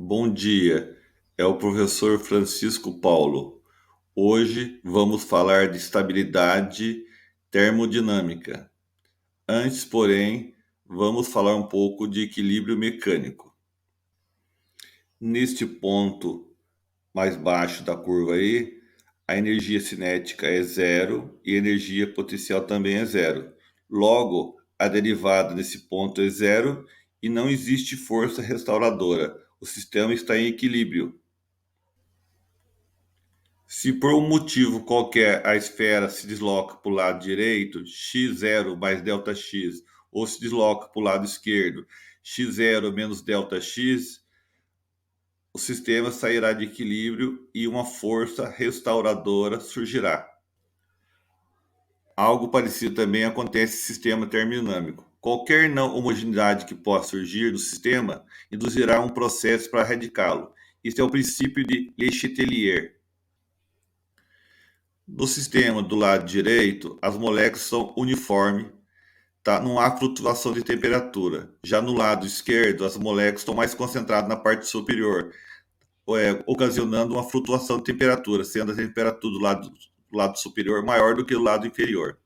Bom dia, é o professor Francisco Paulo. Hoje vamos falar de estabilidade termodinâmica. Antes, porém, vamos falar um pouco de equilíbrio mecânico. Neste ponto mais baixo da curva aí, a energia cinética é zero e a energia potencial também é zero. Logo, a derivada desse ponto é zero e não existe força restauradora. O sistema está em equilíbrio. Se por um motivo qualquer a esfera se desloca para o lado direito, x0 mais ΔX, ou se desloca para o lado esquerdo, x0 menos ΔX, o sistema sairá de equilíbrio e uma força restauradora surgirá. Algo parecido também acontece no sistema termodinâmico. Qualquer não homogeneidade que possa surgir do sistema induzirá um processo para radicá-lo. Este é o princípio de Le Chatelier. No sistema do lado direito, as moléculas são uniformes, tá? Não há flutuação de temperatura. Já no lado esquerdo, as moléculas estão mais concentradas na parte superior, ocasionando uma flutuação de temperatura, sendo a temperatura do lado superior maior do que o lado inferior.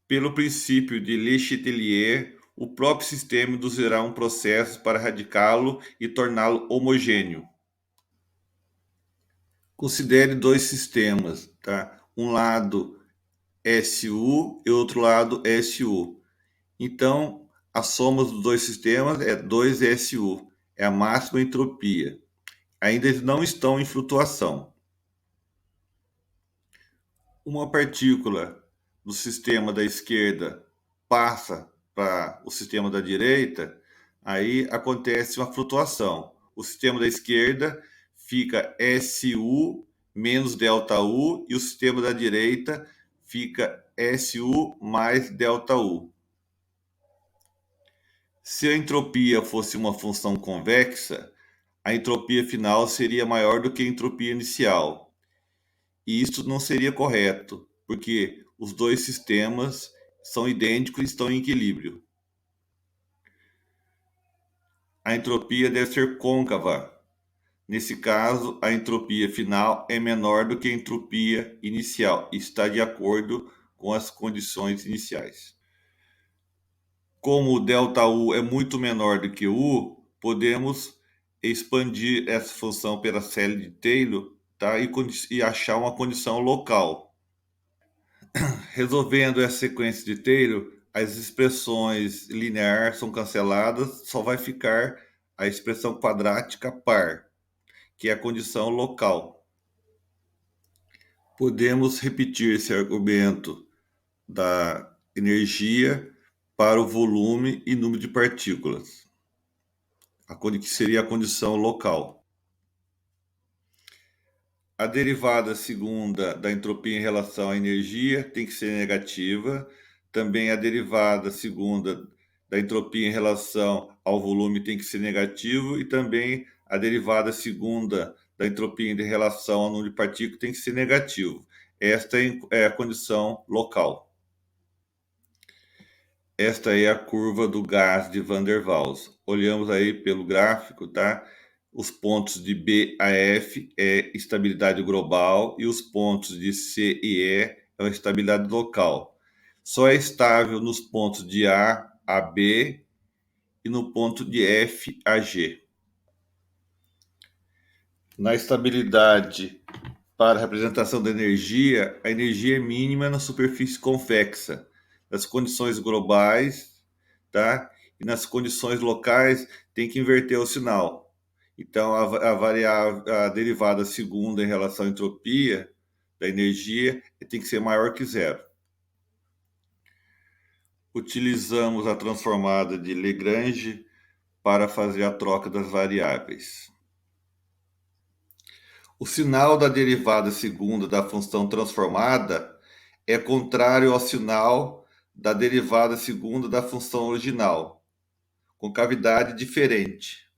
Pelo princípio de Le Chatelier, o próprio sistema induzirá um processo para radicá-lo e torná-lo homogêneo. Considere dois sistemas, tá? Um lado SU e outro lado SU. Então, a soma dos dois sistemas é 2SU, é a máxima entropia. Ainda eles não estão em flutuação. Uma partícula do sistema da esquerda passa para o sistema da direita, aí acontece uma flutuação. O sistema da esquerda fica SU menos ΔU e o sistema da direita fica SU mais ΔU. Se a entropia fosse uma função convexa, a entropia final seria maior do que a entropia inicial. E isso não seria correto, porque os dois sistemas são idênticos e estão em equilíbrio. A entropia deve ser côncava. Nesse caso, a entropia final é menor do que a entropia inicial e está de acordo com as condições iniciais. Como o ΔU é muito menor do que U, podemos expandir essa função pela série de Taylor, tá? E achar uma condição local. Resolvendo essa sequência de Taylor, as expressões lineares são canceladas, só vai ficar a expressão quadrática par, que é a condição local. Podemos repetir esse argumento da energia para o volume e número de partículas, que seria a condição local. A derivada segunda da entropia em relação à energia tem que ser negativa. Também a derivada segunda da entropia em relação ao volume tem que ser negativo. E também a derivada segunda da entropia em relação ao número de partículas tem que ser negativo. Esta é a condição local. Esta é a curva do gás de Van der Waals. Olhamos aí pelo gráfico, tá? Os pontos de B a F é estabilidade global e os pontos de C e E é a estabilidade local. Só é estável nos pontos de A a B e no ponto de F a G. Na estabilidade para a representação da energia, a energia é mínima na superfície convexa. Nas condições globais, tá? E nas condições locais, tem que inverter o sinal. Então, a derivada segunda em relação à entropia da energia tem que ser maior que zero. Utilizamos a transformada de Lagrange para fazer a troca das variáveis. O sinal da derivada segunda da função transformada é contrário ao sinal da derivada segunda da função original, com cavidade diferente.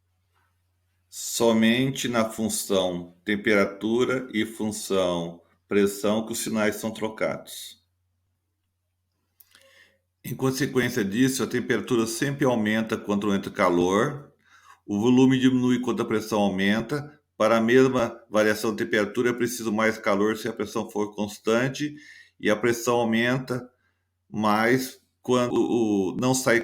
Somente na função temperatura e função pressão que os sinais são trocados. Em consequência disso, a temperatura sempre aumenta quando entra calor, O volume diminui quando a pressão aumenta. Para a mesma variação de temperatura, é preciso mais calor se a pressão for constante, e a pressão aumenta mais quando não sai